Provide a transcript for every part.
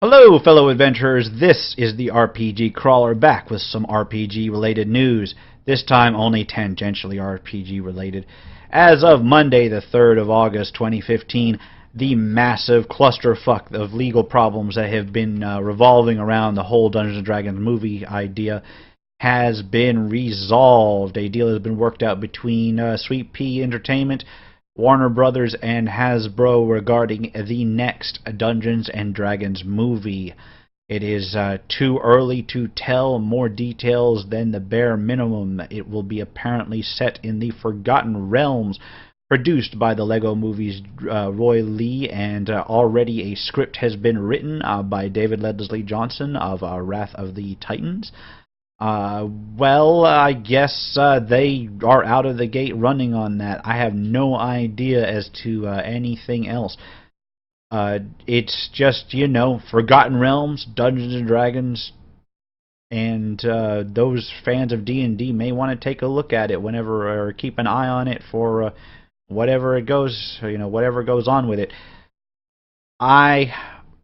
Hello, fellow adventurers. This is the RPG Crawler back with some RPG-related news. This time only tangentially RPG-related. As of Monday, the 3rd of August, 2015, the massive clusterfuck of legal problems that have been revolving around the whole Dungeons & Dragons movie idea has been resolved. A deal has been worked out between Sweetpea Entertainment, Warner Brothers, and Hasbro regarding the next Dungeons & Dragons movie. It is too early to tell more details than the bare minimum. It will be apparently set in the Forgotten Realms, produced by the Lego Movies' Roy Lee, and already a script has been written by David Leslie Johnson of Wrath of the Titans. I guess they are out of the gate running on that. I have no idea as to anything else. It's just, Forgotten Realms, Dungeons & Dragons, and those fans of D&D may want to take a look at it whenever, or keep an eye on it for whatever it goes, whatever goes on with it. I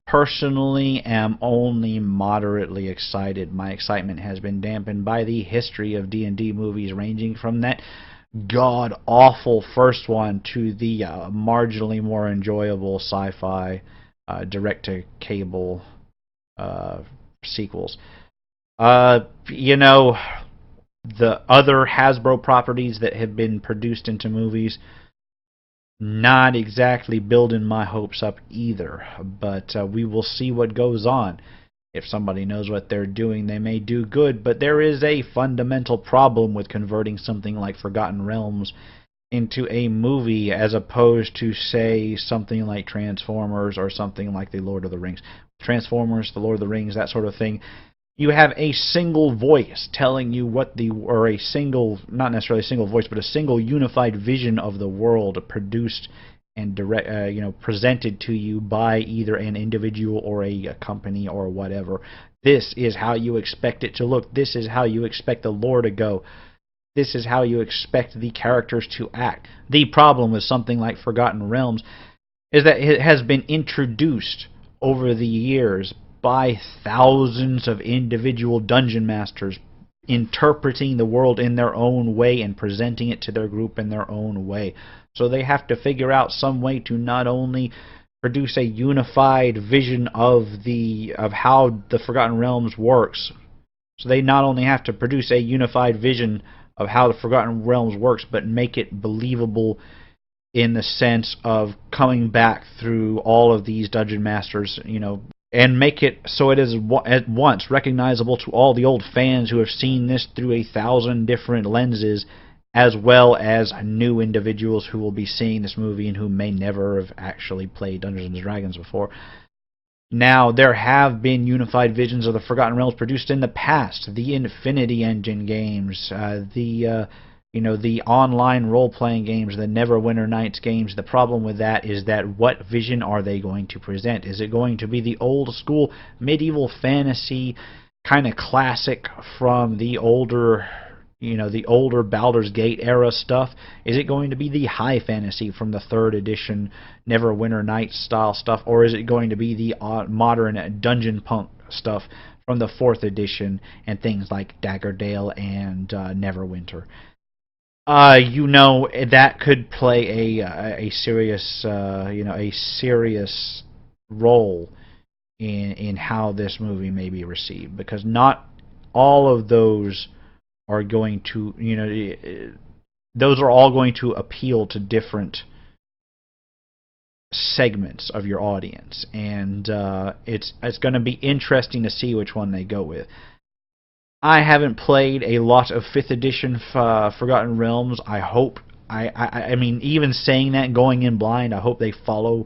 personally am only moderately excited. My excitement has been dampened by the history of D&D movies, ranging from that god-awful first one to the marginally more enjoyable sci-fi direct-to-cable sequels. The other Hasbro properties that have been produced into movies, not exactly building my hopes up either, but we will see what goes on. If somebody knows what they're doing, they may do good, but there is a fundamental problem with converting something like Forgotten Realms into a movie as opposed to, say, something like Transformers or something like The Lord of the Rings. Transformers, The Lord of the Rings, that sort of thing. You have a single voice telling you what or a single, not necessarily a single voice, but a single unified vision of the world produced and presented to you by either an individual or a company or whatever. This is how you expect it to look. This is how you expect the lore to go. This is how you expect the characters to act. The problem with something like Forgotten Realms is that it has been introduced over the years by thousands of individual dungeon masters, interpreting the world in their own way and presenting it to their group in their own way. So they have to figure out some way to not only produce a unified vision of how the Forgotten Realms works. So they not only have to produce a unified vision of how the Forgotten Realms works, but make it believable in the sense of coming back through all of these dungeon masters, and make it so it is at once recognizable to all the old fans who have seen this through 1,000 different lenses, as well as new individuals who will be seeing this movie and who may never have actually played Dungeons & Dragons before. Now, there have been unified visions of the Forgotten Realms produced in the past. The Infinity Engine games, the online role-playing games, the Neverwinter Nights games. The problem with that is that what vision are they going to present? Is it going to be the old-school medieval fantasy kind of classic from the older Baldur's Gate era stuff? Is it going to be the high fantasy from the 3rd edition Neverwinter Nights style stuff? Or is it going to be the modern dungeon punk stuff from the 4th edition and things like Daggerdale and Neverwinter? That could play a serious role in how this movie may be received, because not all of those are going to, those are all going to appeal to different segments of your audience, and it's going to be interesting to see which one they go with. I haven't played a lot of 5th edition Forgotten Realms. I hope, I mean, even saying that, going in blind, I hope they follow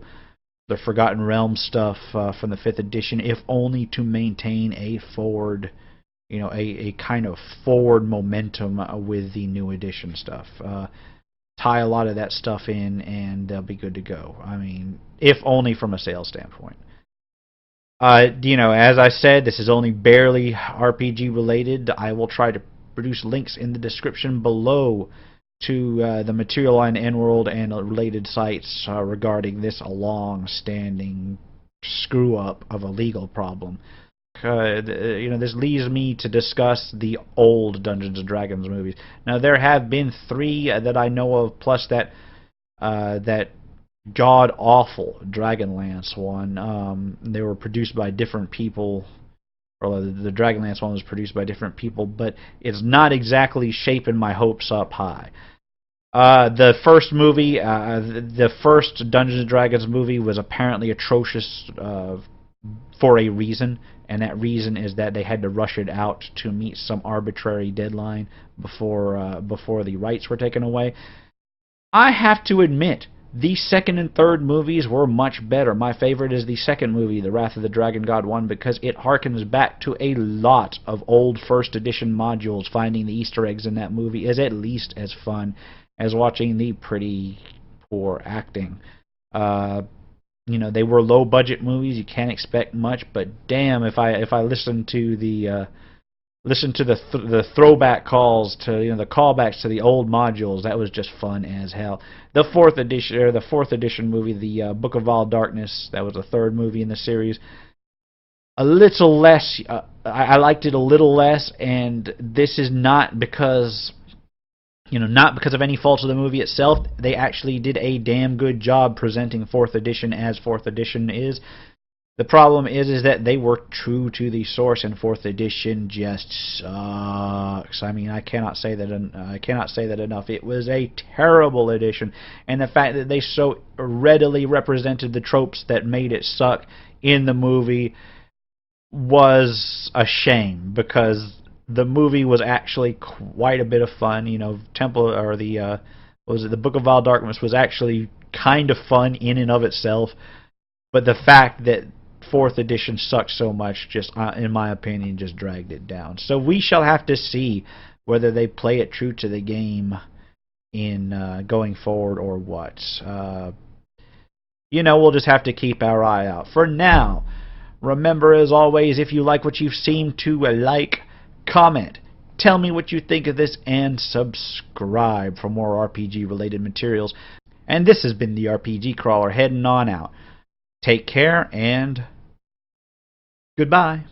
the Forgotten Realms stuff from the 5th edition, if only to maintain a forward, a kind of forward momentum with the new edition stuff. Tie a lot of that stuff in, and they'll be good to go. I mean, if only from a sales standpoint. As I said, this is only barely RPG related. I will try to produce links in the description below to the Material on N-World and related sites regarding this long-standing screw up of a legal problem. This leads me to discuss the old Dungeons and Dragons movies. Now, there have been 3 that I know of, plus that god awful Dragonlance one. They were produced by different people. Or the Dragonlance one was produced by different people, but it's not exactly shaping my hopes up high. The first movie, the first Dungeons and Dragons movie, was apparently atrocious for a reason, and that reason is that they had to rush it out to meet some arbitrary deadline before the rights were taken away. I have to admit, the second and third movies were much better. My favorite is the second movie, The Wrath of the Dragon God 1, because it harkens back to a lot of old first edition modules. Finding the Easter eggs in that movie is at least as fun as watching the pretty poor acting. They were low budget movies. You can't expect much, but damn, if I listen to the throwback calls to the callbacks to the old modules, that was just fun as hell. The fourth edition movie, the Book of All Darkness, that was the third movie in the series. A little less. I liked it a little less, and this is not because of any faults of the movie itself. They actually did a damn good job presenting 4th edition as 4th edition is. The problem is that they were true to the source, and 4th edition just sucks. I mean, I cannot say that enough. It was a terrible edition, and the fact that they so readily represented the tropes that made it suck in the movie was a shame, because the movie was actually quite a bit of fun. The Book of All Darkness was actually kind of fun in and of itself, but the fact that 4th edition sucked so much, just in my opinion, just dragged it down. So we shall have to see whether they play it true to the game in going forward or what. We'll just have to keep our eye out. For now, remember, as always, if you like what you've seen, to like, comment, tell me what you think of this, and subscribe for more RPG-related materials. And this has been the RPG Crawler, heading on out. Take care, and goodbye.